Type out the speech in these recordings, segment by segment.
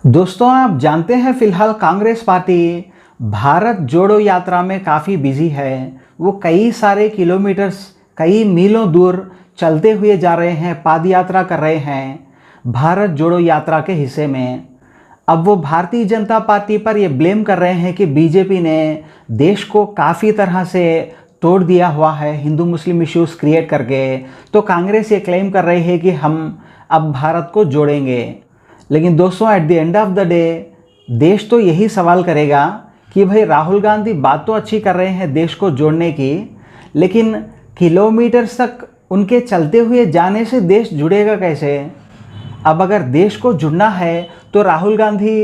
दोस्तों, आप जानते हैं फिलहाल कांग्रेस पार्टी भारत जोड़ो यात्रा में काफ़ी बिजी है। वो कई सारे किलोमीटर्स, कई मीलों दूर चलते हुए जा रहे हैं, पाद यात्रा कर रहे हैं भारत जोड़ो यात्रा के हिस्से में। अब वो भारतीय जनता पार्टी पर ये ब्लेम कर रहे हैं कि बीजेपी ने देश को काफ़ी तरह से तोड़ दिया हुआ है, हिंदू मुस्लिम इश्यूज क्रिएट करके। तो कांग्रेस ये क्लेम कर रही है कि हम अब भारत को जोड़ेंगे। लेकिन दोस्तों, at the end of the day देश तो यही सवाल करेगा कि भाई राहुल गांधी बात तो अच्छी कर रहे हैं देश को जोड़ने की, लेकिन किलोमीटर्स तक उनके चलते हुए जाने से देश जुड़ेगा कैसे? अब अगर देश को जुड़ना है तो Rahul Gandhi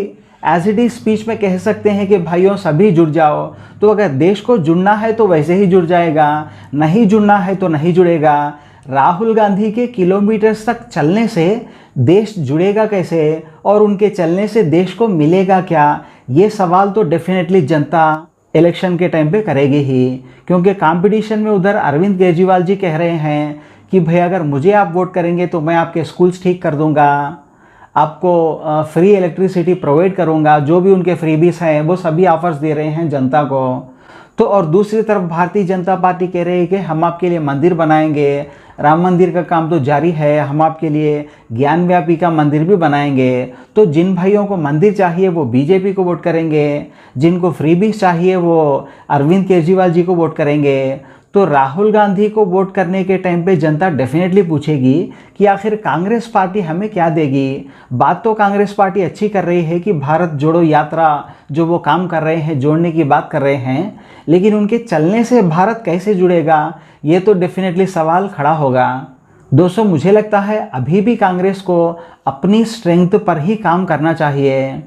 as it is speech में कह सकते हैं कि भाइयों सभी जुड़ जाओ। तो अगर देश को जुड़ना है तो वैसे ही जुड़ जाएगा, नहीं जुड़ना है तो नहीं जुड़ेगा। राहुल गांधी के किलोमीटर्स तक चलने से देश जुड़ेगा कैसे और उनके चलने से देश को मिलेगा क्या? ये सवाल तो डेफिनेटली जनता इलेक्शन के टाइम पे करेगी ही, क्योंकि कंपटीशन में उधर अरविंद केजरीवाल जी कह रहे हैं कि भाई अगर मुझे आप वोट करेंगे तो मैं आपके स्कूल्स ठीक कर दूंगा, आपको फ्री इलेक्ट्रिसिटी प्रोवाइड करूंगा, जो भी उनके फ्रीबीज हैं वो सभी ऑफर्स दे रहे हैं जनता को। तो और दूसरी तरफ भारतीय जनता पार्टी कह रही है कि हम आपके लिए मंदिर बनाएंगे, राम मंदिर का काम तो जारी है, हम आपके लिए ज्ञान व्यापी का मंदिर भी बनाएंगे। तो जिन भाइयों को मंदिर चाहिए वो बीजेपी को वोट करेंगे, जिनको फ्रीबीज चाहिए वो अरविंद केजरीवाल जी को वोट करेंगे। तो राहुल गांधी को वोट करने के टाइम पे जनता डेफिनेटली पूछेगी कि आखिर कांग्रेस पार्टी हमें क्या देगी। बात तो कांग्रेस पार्टी अच्छी कर रही है कि भारत जोड़ो यात्रा जो वो काम कर रहे हैं, जोड़ने की बात कर रहे हैं, लेकिन उनके चलने से भारत कैसे जुड़ेगा, ये तो डेफिनेटली सवाल खड़ा होगा। दोस्तों, मुझे लगता है अभी भी कांग्रेस को अपनी स्ट्रेंथ पर ही काम करना चाहिए।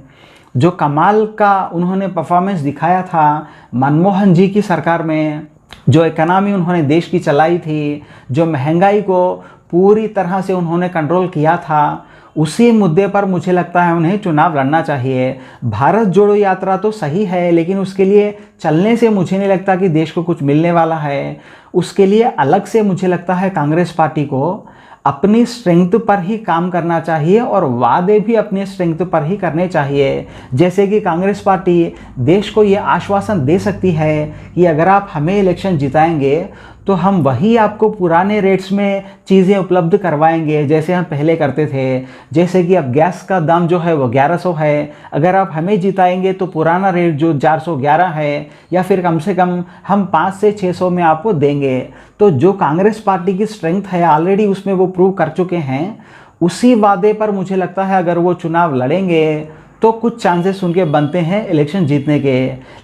जो कमाल का उन्होंने परफॉर्मेंस दिखाया था मनमोहन जी की सरकार में, जो इकनॉमी उन्होंने देश की चलाई थी, जो महंगाई को पूरी तरह से उन्होंने कंट्रोल किया था, उसी मुद्दे पर मुझे लगता है उन्हें चुनाव लड़ना चाहिए। भारत जोड़ो यात्रा तो सही है, लेकिन उसके लिए चलने से मुझे नहीं लगता कि देश को कुछ मिलने वाला है। उसके लिए अलग से मुझे लगता है कांग्रेस पार्टी को अपनी स्ट्रेंथ पर ही काम करना चाहिए और वादे भी अपनी स्ट्रेंथ पर ही करने चाहिए। जैसे कि कांग्रेस पार्टी देश को ये आश्वासन दे सकती है कि अगर आप हमें इलेक्शन जिताएंगे तो हम वही आपको पुराने रेट्स में चीज़ें उपलब्ध करवाएंगे जैसे हम पहले करते थे। जैसे कि अब गैस का दाम जो है वो 1100 है, अगर आप हमें जिताएंगे तो पुराना रेट जो 411 है, या फिर कम से कम हम 500 से 600 में आपको देंगे। तो जो कांग्रेस पार्टी की स्ट्रेंथ है ऑलरेडी उसमें वो प्रूव कर चुके हैं। उसी वादे पर मुझे लगता है अगर वो चुनाव लड़ेंगे तो कुछ चांसेस उनके बनते हैं इलेक्शन जीतने के।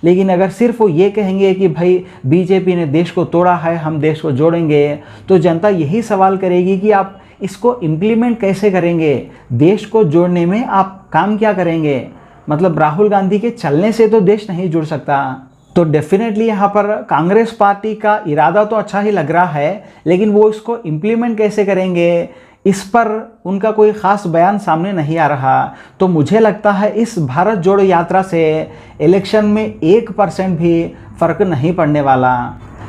लेकिन अगर सिर्फ वो ये कहेंगे कि भाई बीजेपी ने देश को तोड़ा है, हम देश को जोड़ेंगे, तो जनता यही सवाल करेगी कि आप इसको इम्प्लीमेंट कैसे करेंगे, देश को जोड़ने में आप काम क्या करेंगे। मतलब राहुल गांधी के चलने से तो देश नहीं जुड़ सकता। तो डेफिनेटली यहाँ पर कांग्रेस पार्टी का इरादा तो अच्छा ही लग रहा है, लेकिन वो इसको इम्प्लीमेंट कैसे करेंगे इस पर उनका कोई ख़ास बयान सामने नहीं आ रहा। तो मुझे लगता है इस भारत जोड़ो यात्रा से इलेक्शन में 1% भी फ़र्क नहीं पड़ने वाला।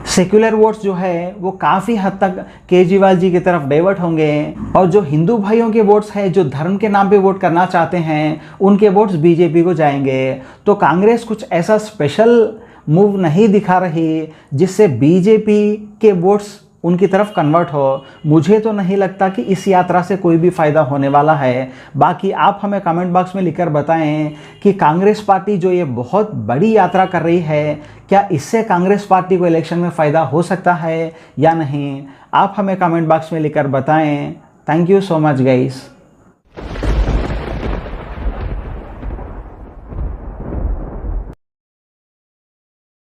सेक्युलर वोट्स जो है वो काफ़ी हद तक केजरीवाल जी की तरफ डाइवर्ट होंगे, और जो हिंदू भाइयों के वोट्स हैं जो धर्म के नाम पे वोट करना चाहते हैं उनके वोट्स बीजेपी को जाएंगे। तो कांग्रेस कुछ ऐसा स्पेशल मूव नहीं दिखा रही जिससे बीजेपी के वोट्स उनकी तरफ कन्वर्ट हो। मुझे तो नहीं लगता कि इस यात्रा से कोई भी फ़ायदा होने वाला है। बाकी आप हमें कमेंट बॉक्स में लिखकर बताएं कि कांग्रेस पार्टी जो ये बहुत बड़ी यात्रा कर रही है, क्या इससे कांग्रेस पार्टी को इलेक्शन में फ़ायदा हो सकता है या नहीं। आप हमें कमेंट बॉक्स में लिखकर बताएं। Thank you so much guys.